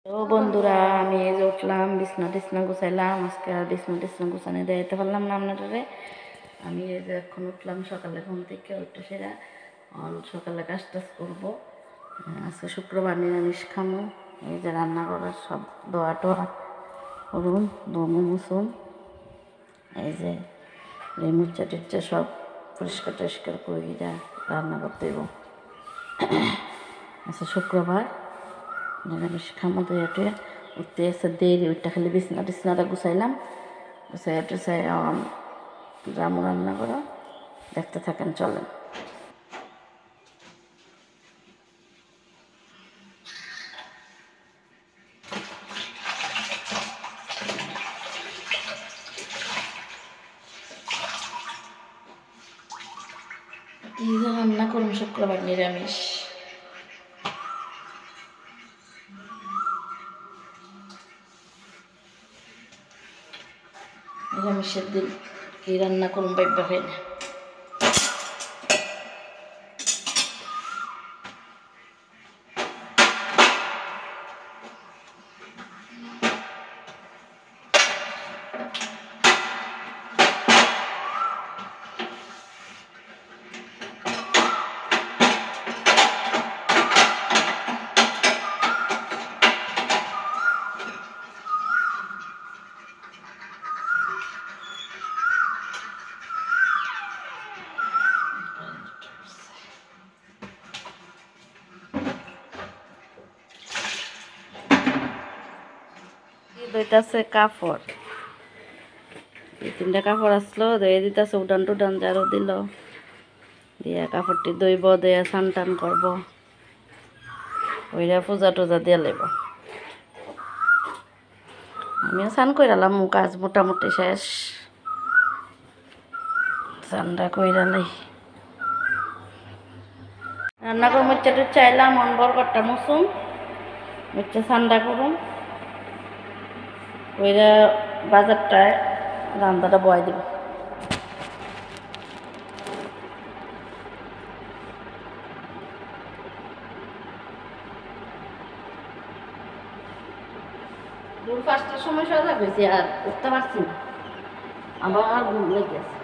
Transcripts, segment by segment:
তো বন্ধুরা, আমি এই যে উঠলাম, বিছনা টিছনা গুছাইলাম। আজকে আর বিছনা গুছানি দিতে পারলাম না আপনাদের। আমি এই যে এখন উঠলাম সকালে ঘুম থেকে, ওইটা সেরা সকালে কাজ টাজ করবো। আজকে শুক্রবার, নিরামিষ খামো। এই যে রান্না করার সব দোয়া টোয়া করুন, দমু মুসুন। এই যে মুচা টুচ্চা সব পরিষ্কার টরিষ্কার করে রান্না করতে দেবো। আচ্ছা, শুক্রবার নিরামিষ খামো। দুইটা উঠতে এসে দেরি, ওইটা খালি বিছনাটা গুছাইলাম। গুছাই টুছাই জামু রান্না করো, দেখতে থাকেন, চলেন। এই যে রান্না করুন শুক্রবার নিরামিষ। নিরামিষের দিন কি রান্না করুন বাইবা হয় না। দইতাছে কাপড়, এই তিনটা কাপড় আসলো, দইয়ে দিতেছে। উডান টুডান জারো দিল, দিয়া কাপড়টি দইব, দিয়ে স্নান টান করবো। ওইরা পূজা টুজা দিয়ে লেব। আমিও স্নান কইরালাম, কাজ মোটামুটি শেষ। স্নানটা কইরালাই রান্না করে মুচ্চা টুচ্চা এলাম। মন বরকটটা মুসুম, মুচ্চা ঠান্ডা করুন, ওইরা বাজারটায় রান্নাটা বয় দিব। দূর 5টার সময় সজাগ হয়েছে, আর উঠতে পারছি না, আবার ঘুম লেগে আছে।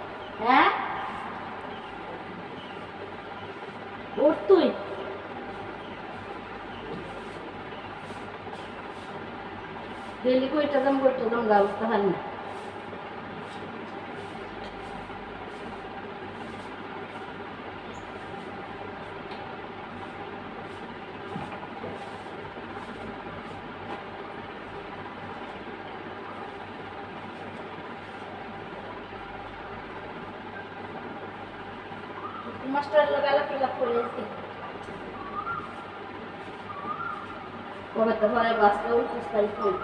হ্যাঁ, উঠ তুই। ডেলি কইটা দাম গা উঠতে পারি না। মাস্টার লাগালা পিলাপ করে এসে কবে তো ঘরে বাসটা উঠিস তাই কই।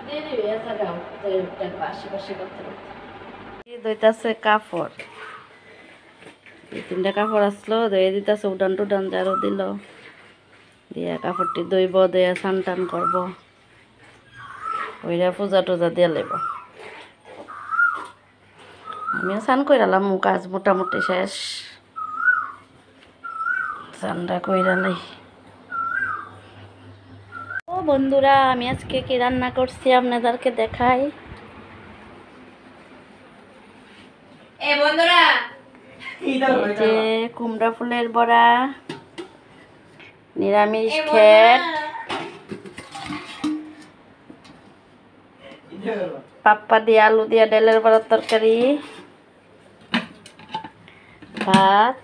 দেরি হয়ে আসা গাও, আশেপাশে করতে করতে দইতাছে কাপড়। এই তিনটা কাপড় আসলো, দইয়ে দিতেছে। উডান টুডান জারো দিল, দিয়া কাপড়টি দইব, দিয়ে স্নান টান করবো। ওইরা পূজা টুজা দিয়ে লেব। আমিও স্নান কইরালাম, কাজ মোটামুটি শেষ। স্নানটা কইরালাই। ও বন্ধুরা, আমি আজকে কি রান্না করছি আপনাদেরকে দেখাই। বন্ধুরা, যে কুমড়া ফুলের বড়া, নিরামিষ খেত, পাপ্পা দিয়ে আলু দিয়া ডালের বড়ার তরকারি, ভাত,